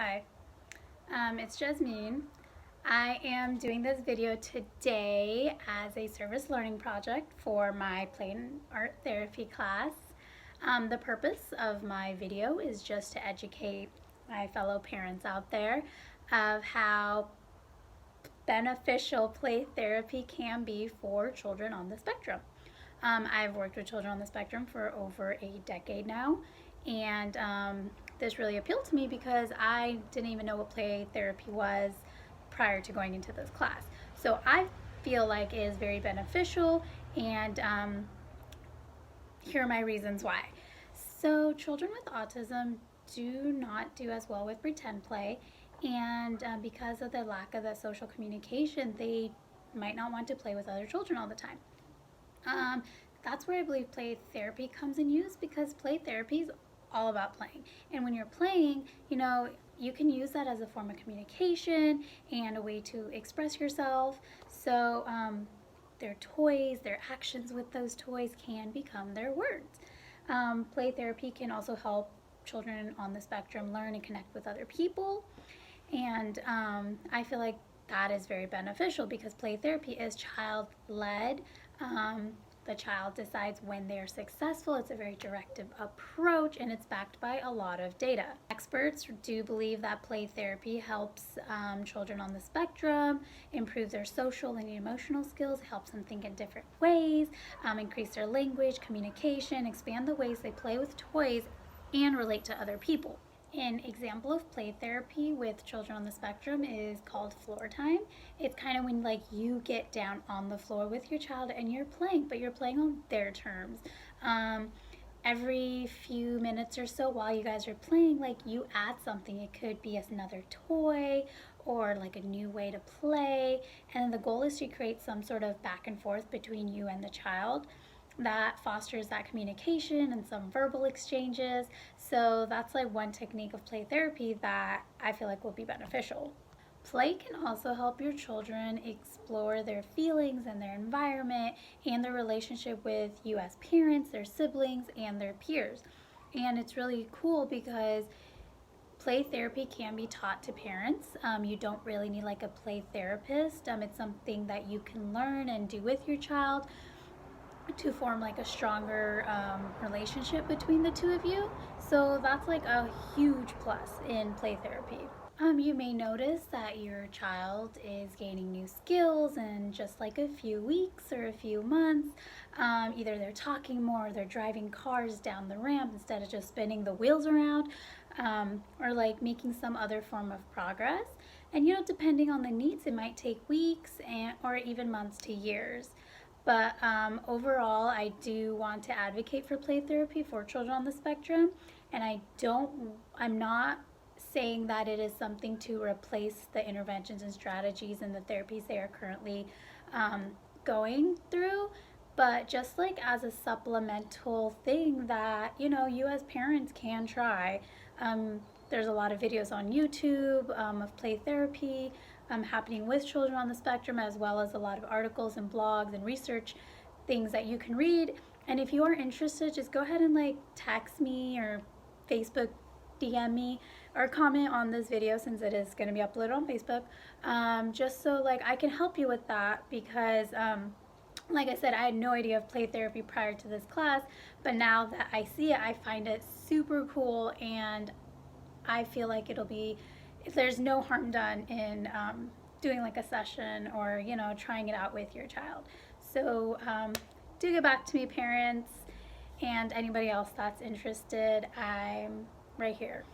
Hi, it's Jasmine. I am doing this video today as a service learning project for my play and art therapy class. The purpose of my video is just to educate my fellow parents out there of how beneficial play therapy can be for children on the spectrum. I've worked with children on the spectrum for over a decade now, and this really appealed to me because I didn't even know what play therapy was prior to going into this class. So I feel like it is very beneficial, and here are my reasons why. So children with autism do not do as well with pretend play, and because of the lack of that social communication, they might not want to play with other children all the time. Um, that's where I believe play therapy comes in use, because play therapy is all about playing. And when you're playing, you can use that as a form of communication and a way to express yourself. So their toys, their actions with those toys can become their words. Play therapy can also help children on the spectrum learn and connect with other people. And I feel like that is very beneficial because play therapy is child-led. The child decides when they are successful. It's a very directive approach, and it's backed by a lot of data. Experts do believe that play therapy helps children on the spectrum improve their social and emotional skills, helps them think in different ways, increase their language, communication, expand the ways they play with toys, and relate to other people. An example of play therapy with children on the spectrum is called floor time. It's kind of when you get down on the floor with your child and you're playing, but you're playing on their terms. Every few minutes or so while you guys are playing, you add something. It could be another toy or a new way to play, and the goal is to create some sort of back and forth between you and the child that fosters that communication and some verbal exchanges. So that's one technique of play therapy that I feel like will be beneficial. Play can also help your children explore their feelings and their environment and their relationship with you as parents, their siblings, and their peers. And it's really cool because play therapy can be taught to parents. You don't really need a play therapist. It's something that you can learn and do with your child to form a stronger relationship between the two of you. So that's a huge plus in play therapy. You may notice that your child is gaining new skills in just a few weeks or a few months. Either they're talking more, or they're driving cars down the ramp instead of just spinning the wheels around, or making some other form of progress. And depending on the needs, it might take weeks or even months to years. But overall, I do want to advocate for play therapy for children on the spectrum, and I'm not saying that it is something to replace the interventions and strategies and the therapies they are currently going through, but just as a supplemental thing that you as parents can try. There's a lot of videos on YouTube of play therapy happening with children on the spectrum, as well as a lot of articles and blogs and research things that you can read. And if you are interested, just go ahead and text me or Facebook DM me or comment on this video, since it is going to be uploaded on Facebook, just so I can help you with that, because like I said, I had no idea of play therapy prior to this class, but now that I see it, I find it super cool, and I feel like there's no harm done in doing a session or trying it out with your child. So do get back to me, parents, and anybody else that's interested. I'm right here.